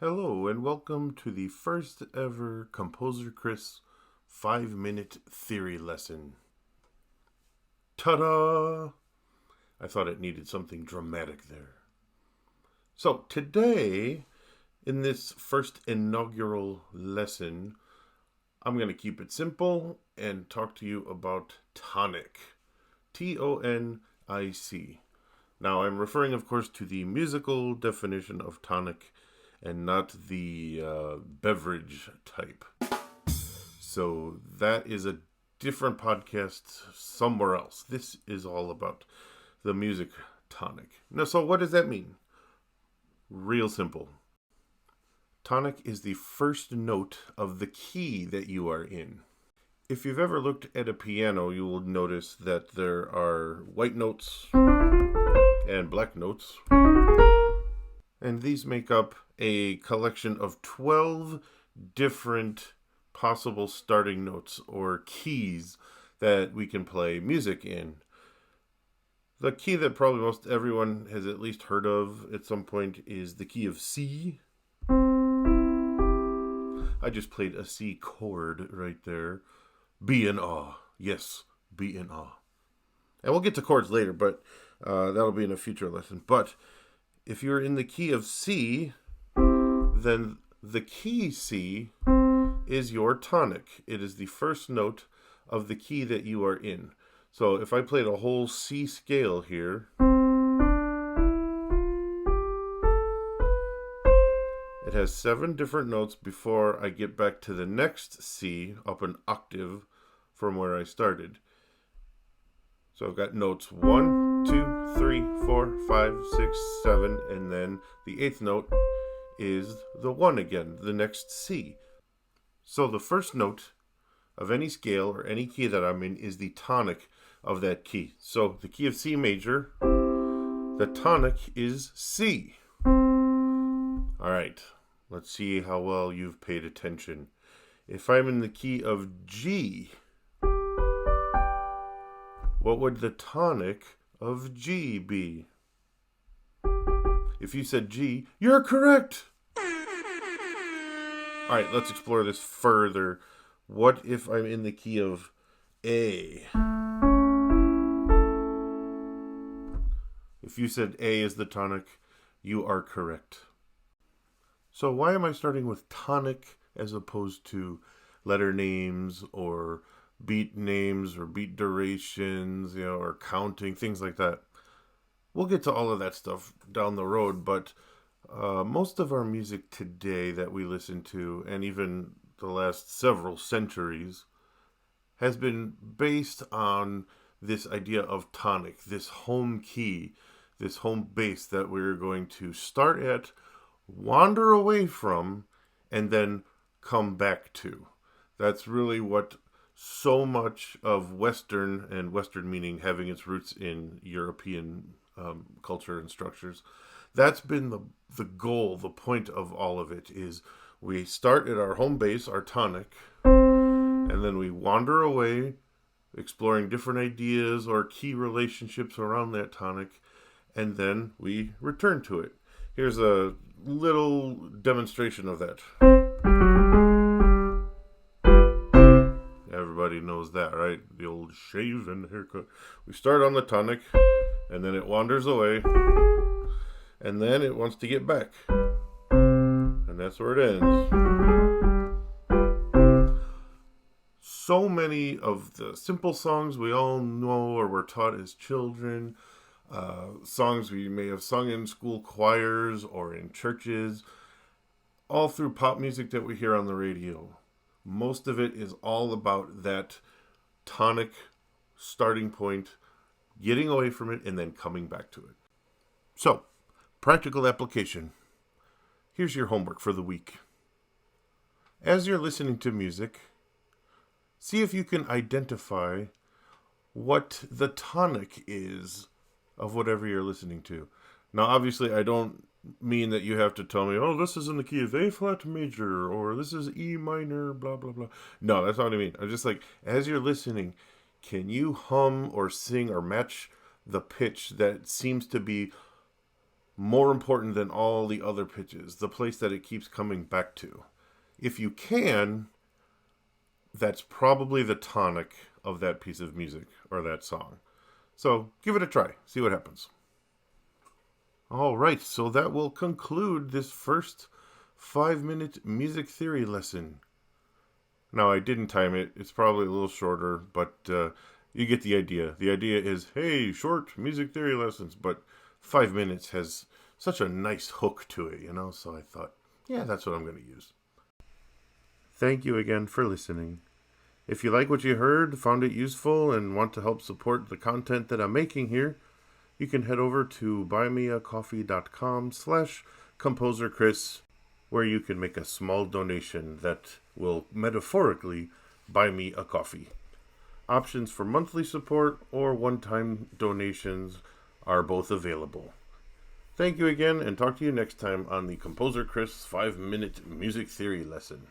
Hello and welcome to the first ever Composer Chris 5-minute theory lesson. Ta-da! I thought it needed something dramatic there. So today, in this first inaugural lesson, I'm going to keep it simple and talk to you about tonic. T-O-N-I-C. Now I'm referring, of course, to the musical definition of tonic and not the beverage type. So that is a different podcast somewhere else. This is all about the music tonic. Now, so what does that mean? Real simple. Tonic is the first note of the key that you are in. If you've ever looked at a piano, you will notice that there are white notes and black notes. And these make up a collection of 12 different possible starting notes or keys that we can play music in. The key that probably most everyone has at least heard of at some point is the key of C. I just played a C chord right there. Be in awe. Yes, be in awe. And we'll get to chords later, but that'll be in a future lesson. But if you're in the key of C, then the key C is your tonic. It is the first note of the key that you are in. So if I played a whole C scale here, it has 7 different notes before I get back to the next C, up an octave from where I started. So I've got notes 1, 2, 3, 4, 5, 6, 7, and then the 8th note is the 1 again, the next C. So the first note of any scale or any key that I'm in is the tonic of that key. So the key of C major, the tonic is C. All right, let's see how well you've paid attention. If I'm in the key of G, what would the tonic of G be? If you said G, you're correct. All right, let's explore this further. What if I'm in the key of A? If you said A is the tonic, you are correct. So why am I starting with tonic as opposed to letter names or beat names or beat durations, or counting, things like that? We'll get to all of that stuff down the road, but most of our music today that we listen to, and even the last several centuries, has been based on this idea of tonic, this home key, this home base that we're going to start at, wander away from, and then come back to. That's really what so much of Western, and Western meaning having its roots in European culture and structures, that's been the goal, the point of all of it, is we start at our home base, our tonic, and then we wander away, exploring different ideas or key relationships around that tonic, and then we return to it. Here's a little demonstration of that. Everybody knows that, right? The old shave and haircut. We start on the tonic, and then it wanders away, and then it wants to get back. And that's where it ends. So many of the simple songs we all know or were taught as children, songs we may have sung in school choirs or in churches, all through pop music that we hear on the radio. Most of it is all about that tonic starting point, getting away from it, and then coming back to it. So, practical application. Here's your homework for the week. As you're listening to music, see if you can identify what the tonic is of whatever you're listening to. Now, obviously, I don't mean that you have to tell me, oh, this is in the key of A flat major, or this is E minor, blah, blah, blah. No, that's not what I mean. I'm just like, as you're listening, can you hum or sing or match the pitch that seems to be more important than all the other pitches, the place that it keeps coming back to. If you can, that's probably the tonic of that piece of music or that song. So give it a try, see what happens. All right, so that will conclude this first 5-minute music theory lesson. Now, I didn't time it. It's probably a little shorter, but you get the idea. The idea is, hey, short music theory lessons, but 5 minutes has such a nice hook to it, so I thought, yeah, that's what I'm going to use. Thank you again for listening. If you like what you heard, found it useful, and want to help support the content that I'm making here, you can head over to buymeacoffee.com/ComposerChris, where you can make a small donation that will metaphorically buy me a coffee. Options for monthly support or one-time donations are both available. Thank you again, and talk to you next time on the Composer Chris 5-minute music theory lesson.